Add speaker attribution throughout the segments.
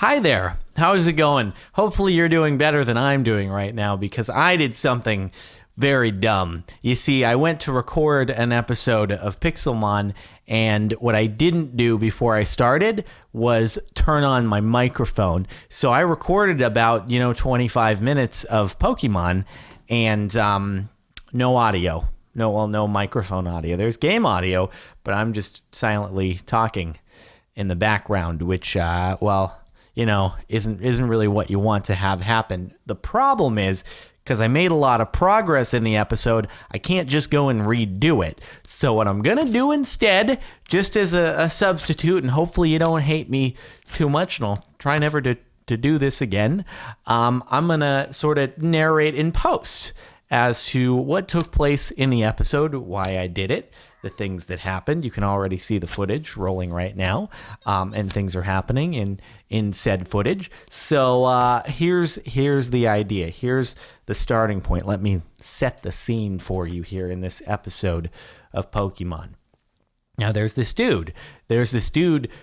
Speaker 1: Hi there. How's it going? Hopefully you're doing better than I'm doing right now because I did something very dumb. You see, I went to record an episode of Pixelmon, and what I didn't do before I started was turn on my microphone. So I recorded about, 25 minutes of Pokemon and no audio. No microphone audio. There's game audio, but I'm just silently talking in the background, which, isn't really what you want to have happen. The problem is, because I made a lot of progress in the episode, I can't just go and redo it. So what I'm going to do instead, just as a substitute, and hopefully you don't hate me too much, and I'll try never to do this again, I'm going to sort of narrate in post as to what took place in the episode, why I did it, the things that happened. You can already see the footage rolling right now, and things are happening in said footage. So here's the idea. Here's the starting point. Let me set the scene for you here in this episode of Pokemon. Now, there's this dude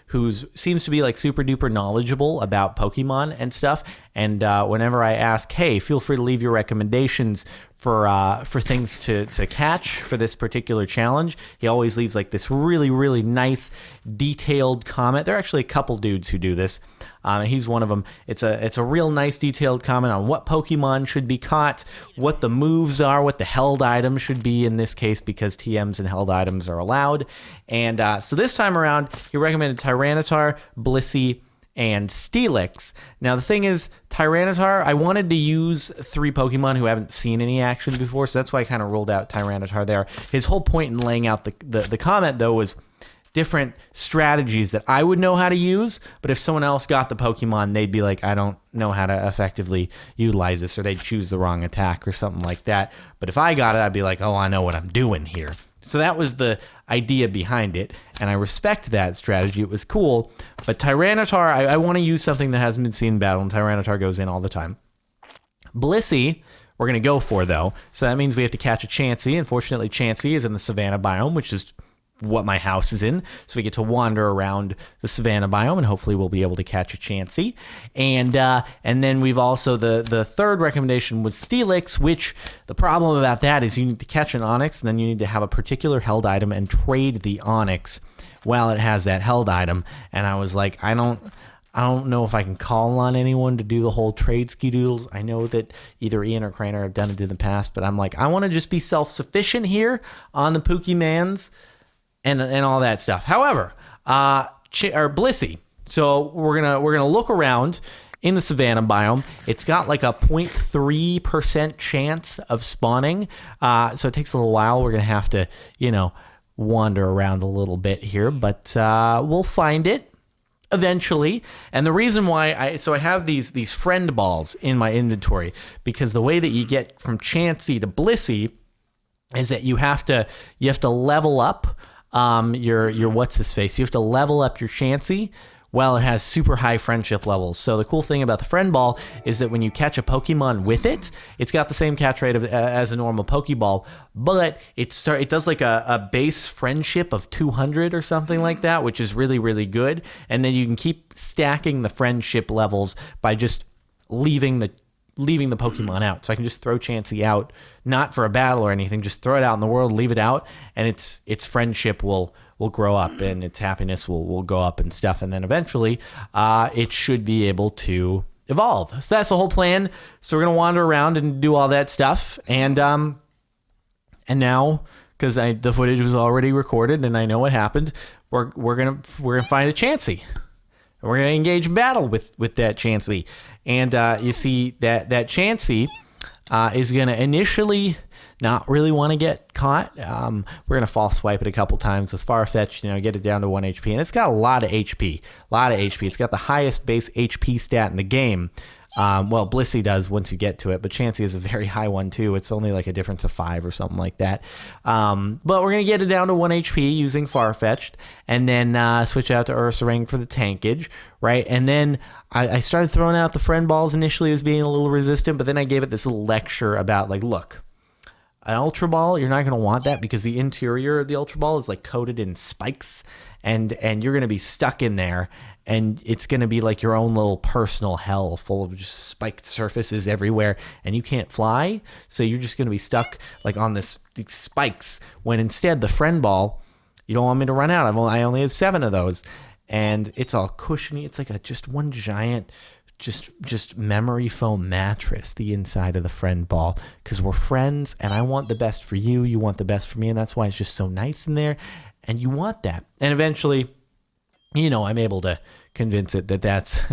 Speaker 1: who seems to be like super duper knowledgeable about Pokemon and stuff. And whenever I ask, hey, feel free to leave your recommendations for things to catch for this particular challenge, he always leaves like this really, really nice detailed comment. There are actually a couple dudes who do this. He's one of them. It's a real nice detailed comment on what Pokemon should be caught, what the moves are, what the held items should be in this case, because TMs and held items are allowed. And so this time around, he recommended Tyranitar, Blissey, and Steelix. Now, the thing is, Tyranitar, I wanted to use 3 Pokemon who haven't seen any action before, so that's why I kind of ruled out Tyranitar there. His whole point in laying out the comment, though, was different strategies that I would know how to use, but if someone else got the Pokemon, they'd be like, I don't know how to effectively utilize this, or they'd choose the wrong attack or something like that. But if I got it, I'd be like, oh, I know what I'm doing here. So that was the idea behind it, and I respect that strategy. It was cool, but Tyranitar, I want to use something that hasn't been seen in battle, and Tyranitar goes in all the time. Blissey, we're going to go for, though, so that means we have to catch a Chansey. Unfortunately, Chansey is in the Savannah biome, which is what my house is in, so we get to wander around the Savannah biome, and hopefully we'll be able to catch a Chansey. And then we've also, the third recommendation was Steelix, which the problem about that is you need to catch an Onix, and then you need to have a particular held item and trade the Onix while it has that held item. And I was like, I don't know if I can call on anyone to do the whole trade ski-doodles. I know that either Ian or Craner have done it in the past, but I'm like, I want to just be self-sufficient here on the Pokemans and all that stuff. However, Blissey. So we're gonna look around in the Savannah biome. It's got like a 0.3% chance of spawning. So it takes a little while. We're gonna have to, wander around a little bit here, but we'll find it eventually. And the reason why I have these friend balls in my inventory, because the way that you get from Chansey to Blissey is that you have to level up your what's his face. You have to level up your Chansey while it has super high friendship levels. So the cool thing about the friend ball is that when you catch a Pokemon with it, it's got the same catch rate as a normal Pokeball, but it does like a base friendship of 200 or something like that, which is really, really good. And then you can keep stacking the friendship levels by just leaving the Pokemon out. So I can just throw Chansey out, not for a battle or anything, just throw it out in the world, leave it out, and its friendship will grow up and its happiness will go up and stuff. And then eventually it should be able to evolve. So that's the whole plan. So we're going to wander around and do all that stuff. And now, because the footage was already recorded and I know what happened, we're gonna find a Chansey. We're going to engage in battle with that Chansey. And you see that Chansey is going to initially not really want to get caught. We're going to false swipe it a couple times with Farfetch, get it down to 1 HP. And it's got a lot of HP. It's got the highest base HP stat in the game. Well, Blissey does once you get to it, but Chansey is a very high one too. It's only like a difference of 5 or something like that. But we're going to get it down to 1 HP using Farfetch'd, and then switch out to Ursaring for the tankage, right? And then I started throwing out the friend balls initially as being a little resistant, but then I gave it this little lecture about like, look, an Ultra Ball, you're not going to want that because the interior of the Ultra Ball is like coated in spikes, and you're going to be stuck in there. and it's going to be like your own little personal hell full of just spiked surfaces everywhere, and you can't fly, so you're just going to be stuck like on these spikes, when instead the friend ball, you don't want me to run out. I only have 7 of those, and it's all cushiony. It's like just one giant just memory foam mattress, the inside of the friend ball, because we're friends and I want the best for you, you want the best for me, and that's why it's just so nice in there, and you want that. And eventually, I'm able to convince it that that's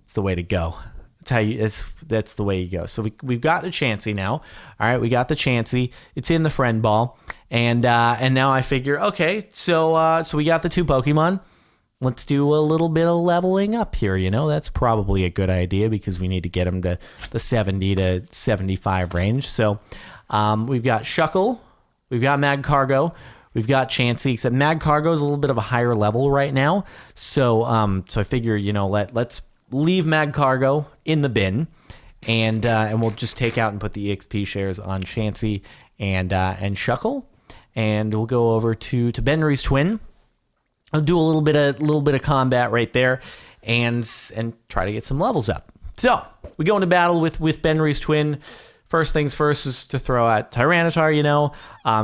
Speaker 1: it's the way to go. That's the way you go. So we've got the Chansey now. All right, we got the Chansey. It's in the friend ball, and now I figure, okay, so we got the 2 Pokemon. Let's do a little bit of leveling up here. That's probably a good idea because we need to get them to the 70 to 75 range. So we've got Shuckle, we've got Magcargo, we've got Chansey, except Magcargo is a little bit of a higher level right now. So I figure, let's leave Magcargo in the bin, and we'll just take out and put the EXP shares on Chansey and Shuckle, and we'll go over to Benry's twin. I'll do a little bit of combat right there, and try to get some levels up. So we go into battle with Benry's twin. First things first is to throw out Tyranitar.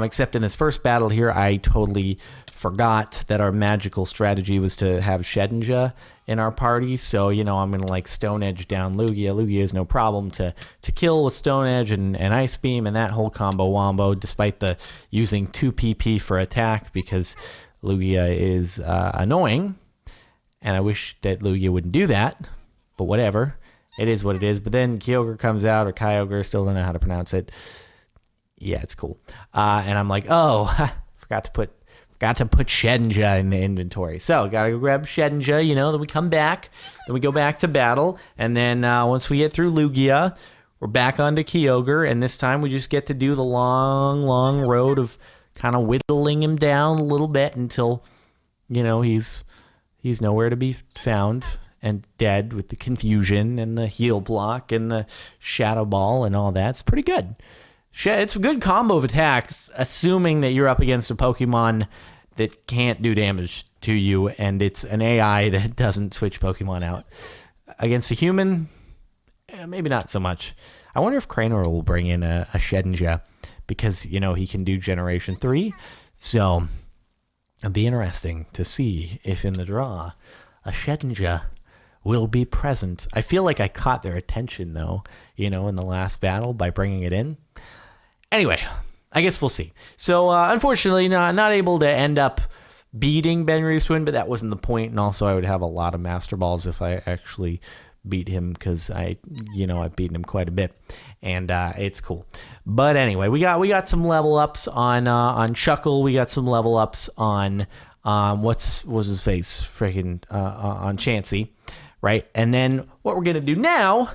Speaker 1: Except in this first battle here, I totally forgot that our magical strategy was to have Shedinja in our party. So I'm gonna Stone Edge down Lugia. Lugia is no problem to kill with Stone Edge and Ice Beam and that whole combo wombo, despite the using 2 PP for attack, because Lugia is annoying, and I wish that Lugia wouldn't do that, but whatever. It is what it is. But then Kyogre comes out, or Kyogre, still don't know how to pronounce it. Yeah, it's cool. And I'm like, oh, forgot to put Shedinja in the inventory. So gotta go grab Shedinja, then we come back, then we go back to battle, and then once we get through Lugia, we're back onto Kyogre, and this time we just get to do the long road of kind of whittling him down a little bit until, he's nowhere to be found and dead, with the confusion and the heal block and the shadow ball and all that. It's pretty good. It's a good combo of attacks, assuming that you're up against a Pokemon that can't do damage to you, and it's an AI that doesn't switch Pokemon out. Against a human, maybe not so much. I wonder if Cranor will bring in a Shedinja, because, he can do Generation 3. So it'll be interesting to see if in the draw a Shedinja will be present. I feel like I caught their attention, though, in the last battle by bringing it in. Anyway, I guess we'll see. So unfortunately, not able to end up beating Benry's twin, but that wasn't the point. And also I would have a lot of Master Balls if I actually beat him, because I've beaten him quite a bit, and it's cool. But anyway, we got some level ups on Shuckle. We got some level ups on what's his face, freaking on Chansey, right? And then what we're gonna do now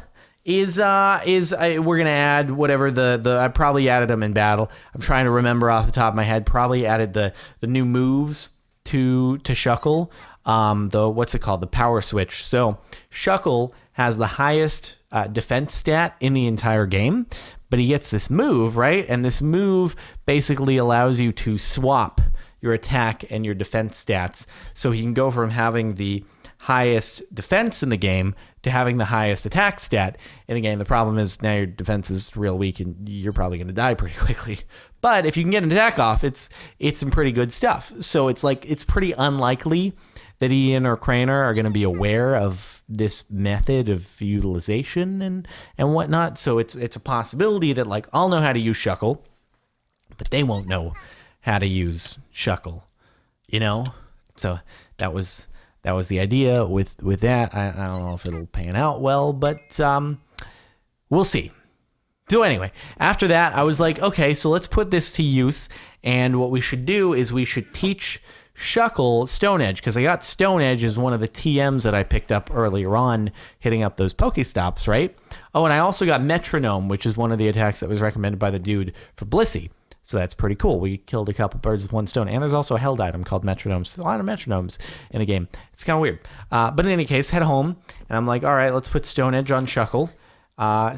Speaker 1: is we're gonna add whatever the I probably added them in battle. I'm trying to remember off the top of my head. Probably added the new moves to Shuckle. What's it called? The power switch. So Shuckle has the highest defense stat in the entire game, but he gets this move, right? And this move basically allows you to swap your attack and your defense stats. So he can go from having the highest defense in the game to having the highest attack stat in the game. The problem is now your defense is real weak and you're probably going to die pretty quickly. But if you can get an attack off, it's some pretty good stuff. So it's pretty unlikely that Ian or Cranor are going to be aware of this method of utilization and whatnot. So it's a possibility that I'll know how to use Shuckle, but they won't know how to use Shuckle, So that was the idea with that. I don't know if it'll pan out well, but we'll see. So anyway, after that, I was like, okay, so let's put this to use. And what we should do is we should teach Shuckle Stone Edge, because I got Stone Edge as one of the TMs that I picked up earlier on, hitting up those Pokestops, right? Oh, and I also got Metronome, which is one of the attacks that was recommended by the dude for Blissey. So that's pretty cool. We killed a couple birds with one stone. And there's also a held item called Metronomes. There's a lot of Metronomes in the game. It's kind of weird. But in any case, head home. And I'm like, all right, let's put Stone Edge on Shuckle.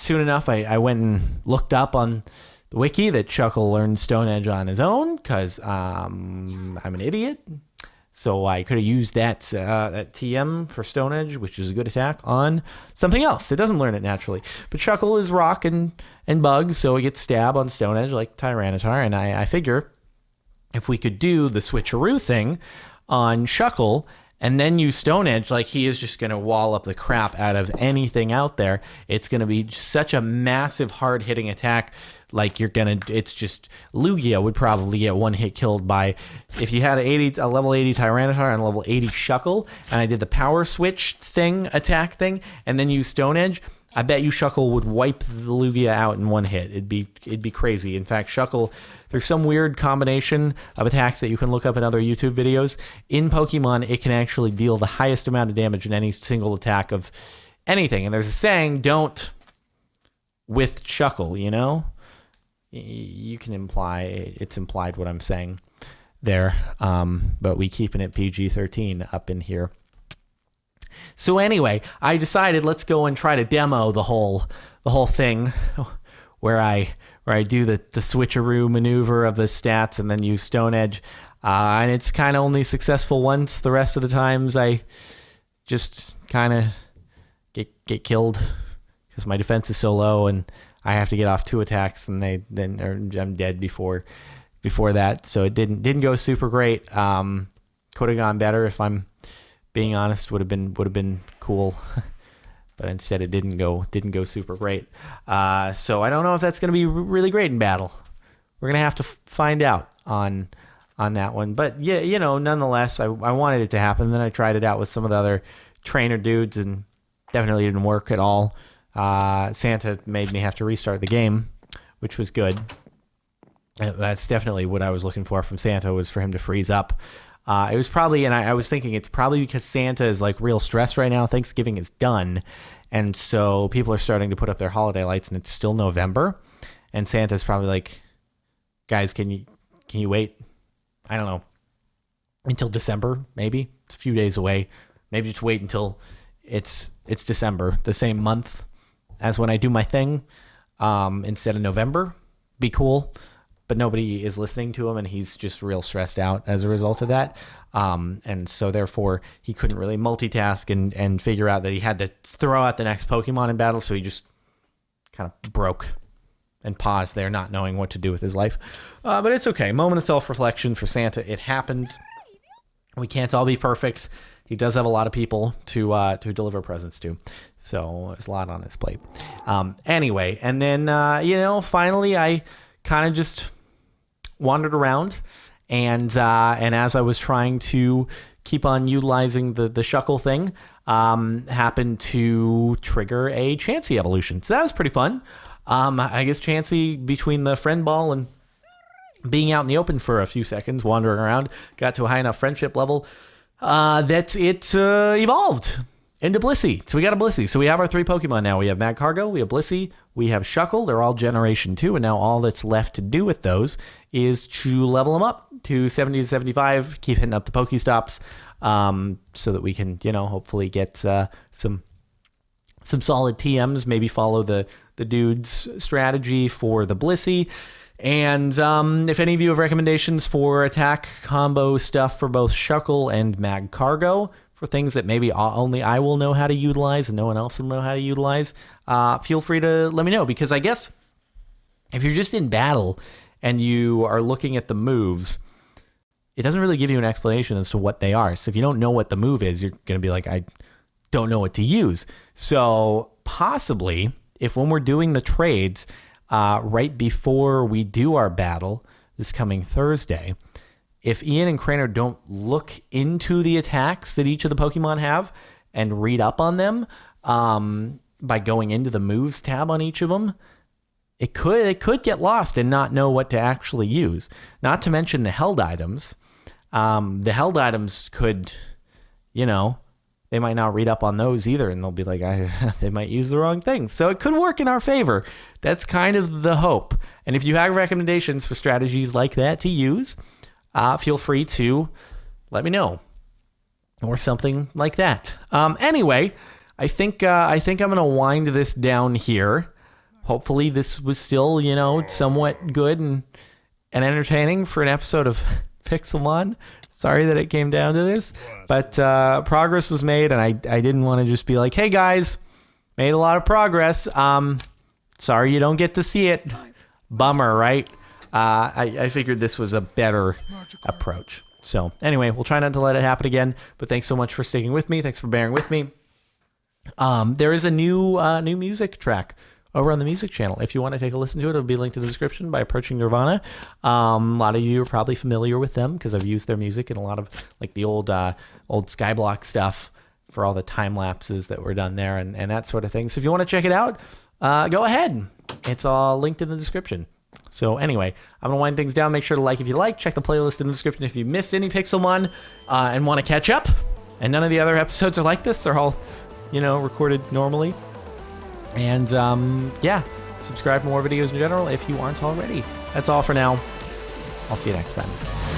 Speaker 1: Soon enough, I went and looked up on the wiki that Shuckle learned Stone Edge on his own, because I'm an idiot. So I could have used that TM for Stone Edge, which is a good attack, on something else. It doesn't learn it naturally. But Shuckle is rock and bug, so it gets stab on Stone Edge like Tyranitar. And I figure if we could do the switcheroo thing on Shuckle and then use Stone Edge, like he is just going to wall up the crap out of anything out there. It's going to be such a massive, hard-hitting attack. Like it's just, Lugia would probably get one hit killed by, if you had a level 80 Tyranitar and a level 80 Shuckle, and I did the power switch attack thing, and then use Stone Edge, I bet you Shuckle would wipe the Lugia out in one hit. It'd be crazy. In fact, Shuckle, there's some weird combination of attacks that you can look up in other YouTube videos. In Pokemon, it can actually deal the highest amount of damage in any single attack of anything. And there's a saying, don't with Shuckle, you know? You can it's implied what I'm saying there, but we keeping it PG-13 up in here. So anyway, I decided let's go and try to demo the whole thing, where I do the switcheroo maneuver of the stats and then use Stone Edge, and it's kind of only successful once. The rest of the times I just kind of get killed because my defense is so low and I have to get off 2 attacks, and I'm dead before that. So it didn't go super great. Could have gone better, if I'm being honest. Would have been cool, but instead it didn't go super great. So I don't know if that's going to be really great in battle. We're gonna have to find out on that one. But yeah, nonetheless, I wanted it to happen. Then I tried it out with some of the other trainer dudes, and definitely didn't work at all. Santa made me have to restart the game, which was good. That's definitely what I was looking for from Santa, was for him to freeze up. It was probably, and I was thinking it's probably because Santa is like real stressed right now. Thanksgiving is done, and so people are starting to put up their holiday lights, and it's still November, and Santa's probably like, guys, can you wait? I don't know, until December, maybe. It's a few days away. Maybe just wait until it's December, the same month as when I do my thing, instead of November. Be cool. But nobody is listening to him, and he's just real stressed out as a result of that. And so therefore he couldn't really multitask and figure out that he had to throw out the next Pokemon in battle. So he just kind of broke and paused there, not knowing what to do with his life. But it's okay. Moment of self-reflection for Santa. It happens. We can't all be perfect. He does have a lot of people to deliver presents to. So there's a lot on his plate. Anyway, and then, finally I kind of just wandered around, and as I was trying to keep on utilizing the Shuckle thing, happened to trigger a Chansey evolution. So that was pretty fun. I guess Chansey, between the friend ball and being out in the open for a few seconds, wandering around, got to a high enough friendship level that it evolved into Blissey. So we got a Blissey. So we have our 3 Pokemon now. We have Magcargo, we have Blissey, we have Shuckle. They're all Generation 2, and now all that's left to do with those is to level them up to 70 to 75, keep hitting up the Pokestops, so that we can, hopefully get some solid TMs, maybe follow the dude's strategy for the Blissey. And if any of you have recommendations for attack combo stuff for both Shuckle and Magcargo, for things that maybe only I will know how to utilize and no one else will know how to utilize, feel free to let me know. Because I guess if you're just in battle and you are looking at the moves, it doesn't really give you an explanation as to what they are. So if you don't know what the move is, you're going to be like, I don't know what to use. So possibly, if when we're doing the trades, right before we do our battle this coming Thursday, if Ian and Craner don't look into the attacks that each of the Pokemon have and read up on them by going into the moves tab on each of them, it could get lost and not know what to actually use. Not to mention the held items. The held items could, they might not read up on those either, and they'll be like, they might use the wrong thing. So it could work in our favor. That's kind of the hope. And if you have recommendations for strategies like that to use, feel free to let me know, or something like that. Anyway, I think I'm gonna wind this down here. Hopefully, this was still somewhat good and entertaining for an episode of Pixelmon. Sorry that it came down to this, but progress was made, and I didn't want to just be like, hey guys, made a lot of progress. Sorry you don't get to see it. Bummer, right? I figured this was a better approach. So anyway, we'll try not to let it happen again, but thanks so much for sticking with me. Thanks for bearing with me. There is a new music track over on the music channel. If you want to take a listen to it, it'll be linked in the description by approaching Nirvana. A lot of you are probably familiar with them because I've used their music in a lot of like the old Skyblock stuff for all the time lapses that were done there and that sort of thing. So if you want to check it out, go ahead. It's all linked in the description. So anyway, I'm going to wind things down. Make sure to like if you like. Check the playlist in the description if you missed any Pixelmon and want to catch up. And none of the other episodes are like this. They're all, recorded normally. And yeah, subscribe for more videos in general if you aren't already. That's all for now. I'll see you next time.